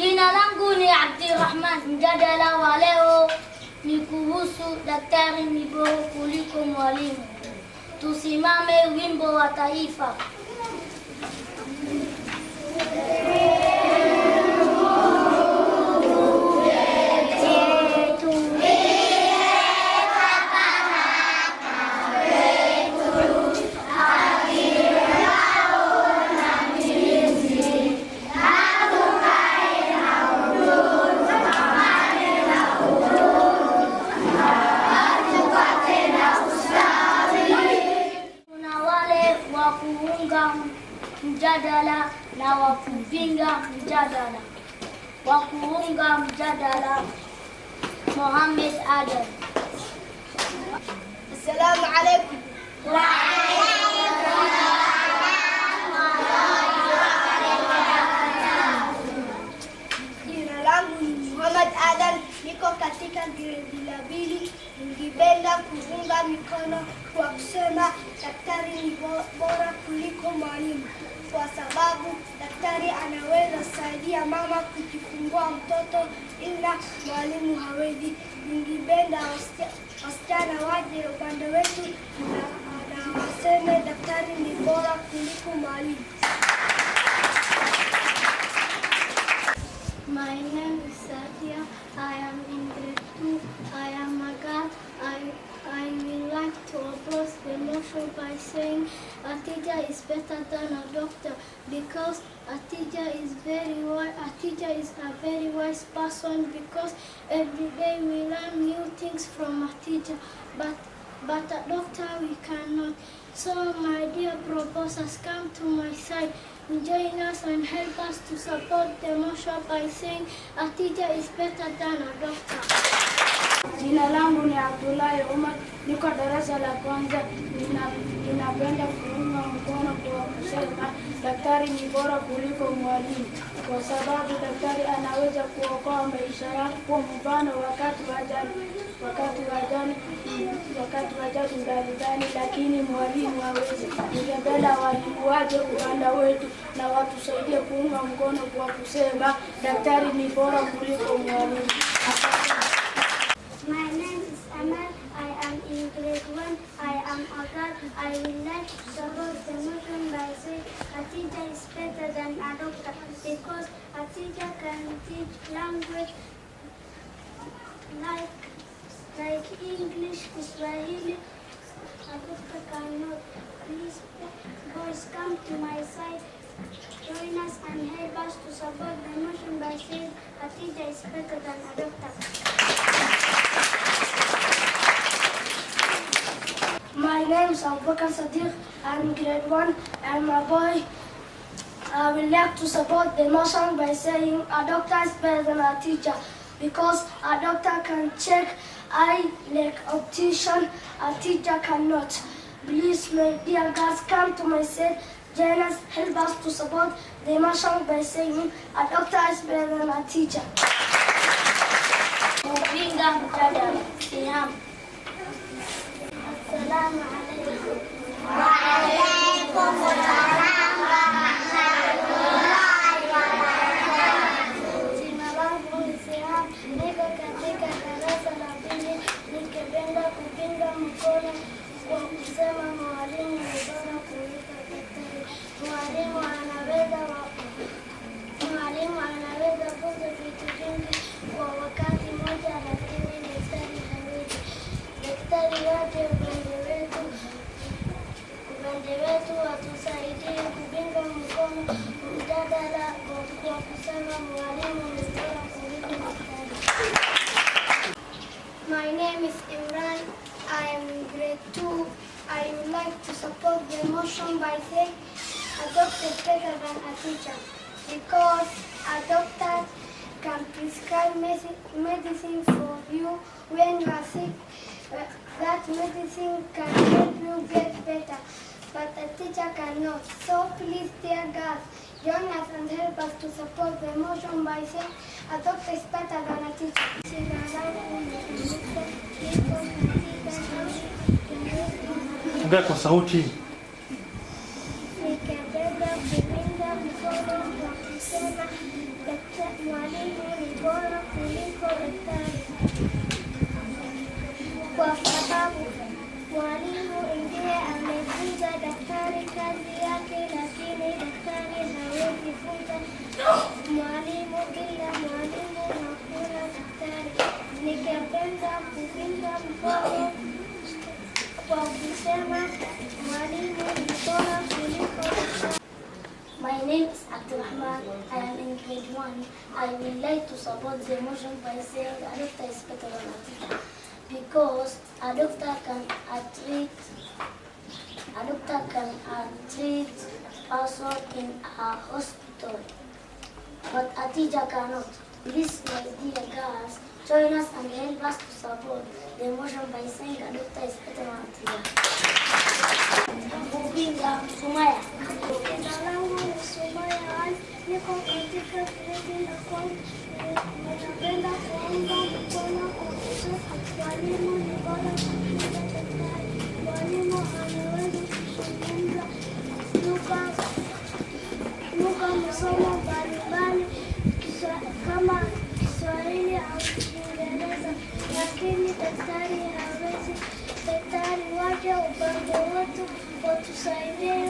Jina langu ni Abdirahman. Mjadala wa leo ni kuhusu daktari ni bora kuliko mwalimu. Tusimame wimbo wa taifa. Mjadala na wakupinga mjadala. Wakuunga mjadala Mohamed Adam. Assalamu alaikum. Wa alaikum salam. Jina langu ni Mohamed Adam, niko katika gredi la 2. Ningependa kuunga mikono kwa kusema daktari ni bora kuliko mwalimu, kwa sababu daktari anaweza saidia mama kujifungua mtoto ila mwalimu hawezi. Ningependa wasichana waje upande wetu na waseme daktari ni bora kuliko mwalimu. My name is Sadia. I am in grade 2. I am a girl. I will like to oppose the motion by saying a teacher is better than a doctor, because a teacher is a very wise person, because every day we learn new things from a teacher, but a doctor we cannot. So my dear proposers, come to my side. Join us and help us to support the motion by saying a teacher is better than a doctor. Jina langu ni Abdullahi Umar, niko darasa la kwanza. Ninapenda kuunga mkono kwa kusema daktari ni bora kuliko mwalimu, kwa sababu daktari anaweza kuokoa maisha yako. Kwa mfano wakati wa ajali mbalimbali, lakini mwalimu hawezi. Ningependa walimu waje upande wetu na watusaidie kuunga mkono kwa kusema daktari ni bora kuliko mwalimu. My name is Amal. I am in grade 1. I am a girl. I would like to support the motion by saying a teacher is better than a doctor, because a teacher can teach language like English, Swahili. A doctor cannot. Please, boys, come to my side. Join us and help us to support the motion by saying a teacher is better than a doctor. My name is Abubakar Sadiq. I'm in grade 1. I'm a boy. I would like to support the motion by saying a doctor is better than a teacher, because a doctor can check eye like optician, a teacher cannot. Please, my dear girls, come to my side. Join us, help us to support the motion by saying a doctor is better than a teacher. Kupinga mjadala. Siham. Assalamu alaikum. Wa alaikum salam wa rahmatullahi wa barakatuh. Jina langu ni Siham, niko katika darasa la 2. Ningependa kupinga mkono kwa kusema mwalimu ni bora kuliko daktari. Mwalimu anaweza kufunza vitu vingi kwa wakati mmoja, lakini daktari hawezi. Daktari waje upande wetu watusaidie kupinga mkono mjadala kwa kusema mwalimu ni bora kuliko daktari. My name is Imran. I am in grade 2. I would like to support the motion by saying a doctor is better than a teacher, because a doctor can prescribe medicine for you when you are sick. That medicine can help you get better, but a teacher cannot. So please, dear girls, join us and help us to support the motion by saying a doctor is better than a teacher. Ongea kwa sauti. Nikipenda kupinga mkono kwa kusema mwalimu ni bora kuliko daktari, kwa sababu mwalimu ndiye amefunza daktari kazi yake, lakini daktari hawezi funza mwalimu. Bila mwalimu hakuna daktari. Ningependa kuunga mkono kwa kusema mwalimu ni bora kuliko daktari. My name is Abdurrahman. I am in grade 1. I would like to support the motion by saying a doctor is better than a teacher, because a doctor can treat person in a hospital, but a teacher cannot. Please, my dear girls, join us and help us to support the motion by saying a doctor is better than a teacher. Sumaya. Jina langu ni Sumaya, niko katika gredi la kwanza. Ninapenda kuunga mkono kwa kusema mwalimu ni bora kuliko daktari. Mwalimu anaweza kuzungumza lugha masomo mbalimbali kama Kiswahili au Kiingereza, lakini daktari hawezi. Daktari waje upande wetu watusaidie